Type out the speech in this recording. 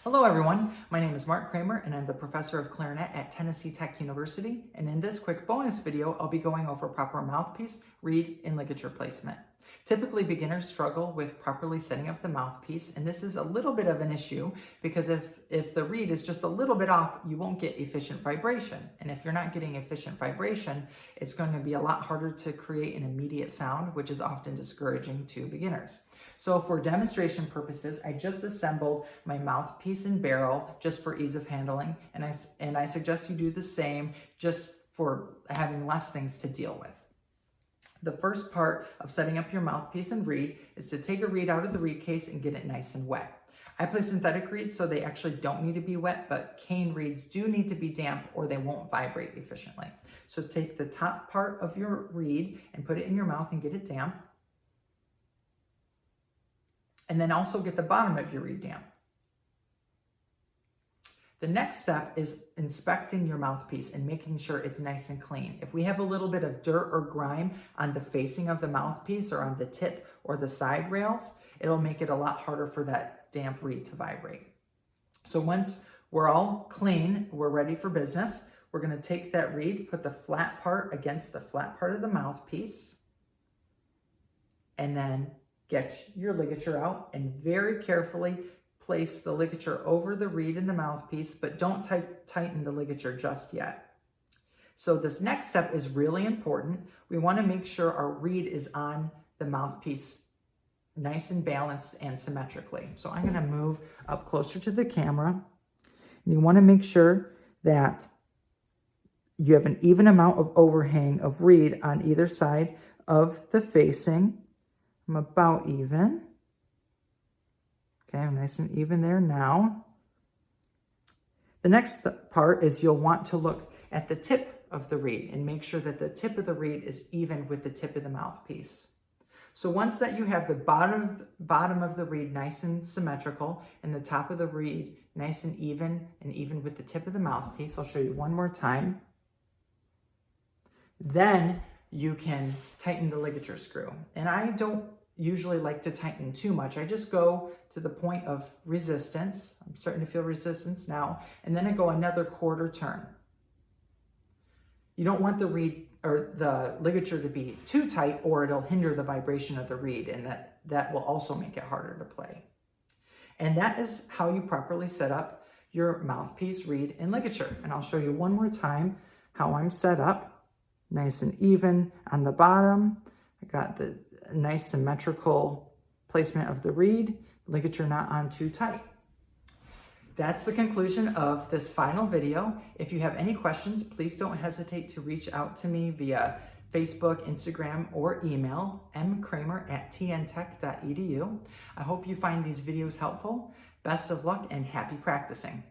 Hello everyone, my name is Mark Cramer and I'm the professor of clarinet at Tennessee Tech University, and in this quick bonus video I'll be going over proper mouthpiece, reed, and ligature placement. Typically beginners struggle with properly setting up the mouthpiece, and this is a little bit of an issue because if the reed is just a little bit off, you won't get efficient vibration, and if you're not getting efficient vibration, it's going to be a lot harder to create an immediate sound, which is often discouraging to beginners. So for demonstration purposes, I just assembled my mouthpiece and barrel just for ease of handling, and I suggest you do the same just for having less things to deal with. The first part of setting up your mouthpiece and reed is to take a reed out of the reed case and get it nice and wet. I play synthetic reeds, so they actually don't need to be wet, but cane reeds do need to be damp or they won't vibrate efficiently. So take the top part of your reed and put it in your mouth and get it damp. And then also get the bottom of your reed damp. The next step is inspecting your mouthpiece and making sure it's nice and clean. If we have a little bit of dirt or grime on the facing of the mouthpiece or on the tip or the side rails, it'll make it a lot harder for that damp reed to vibrate. So once we're all clean, we're ready for business, we're going to take that reed, put the flat part against the flat part of the mouthpiece, and then get your ligature out and very carefully place the ligature over the reed and the mouthpiece, but don't tighten the ligature just yet. So this next step is really important. We want to make sure our reed is on the mouthpiece nice and balanced and symmetrically. So I'm going to move up closer to the camera, and you want to make sure that you have an even amount of overhang of reed on either side of the facing. I'm about even. Okay, I'm nice and even there now. The next part is you'll want to look at the tip of the reed and make sure that the tip of the reed is even with the tip of the mouthpiece. So once that you have the bottom of the reed nice and symmetrical and the top of the reed nice and even with the tip of the mouthpiece, I'll show you one more time. Then you can tighten the ligature screw. And I don't usually like to tighten too much. I just go to the point of resistance. I'm starting to feel resistance now. And then I go another quarter turn. You don't want the reed or the ligature to be too tight or it'll hinder the vibration of the reed, and that will also make it harder to play. And that is how you properly set up your mouthpiece, reed, and ligature. And I'll show you one more time how I'm set up. Nice and even on the bottom. I got the nice symmetrical placement of the reed, ligature not on too tight. That's the conclusion of this final video. If you have any questions, please don't hesitate to reach out to me via Facebook, Instagram, or email, mcramer@tntech.edu. I hope you find these videos helpful. Best of luck and happy practicing.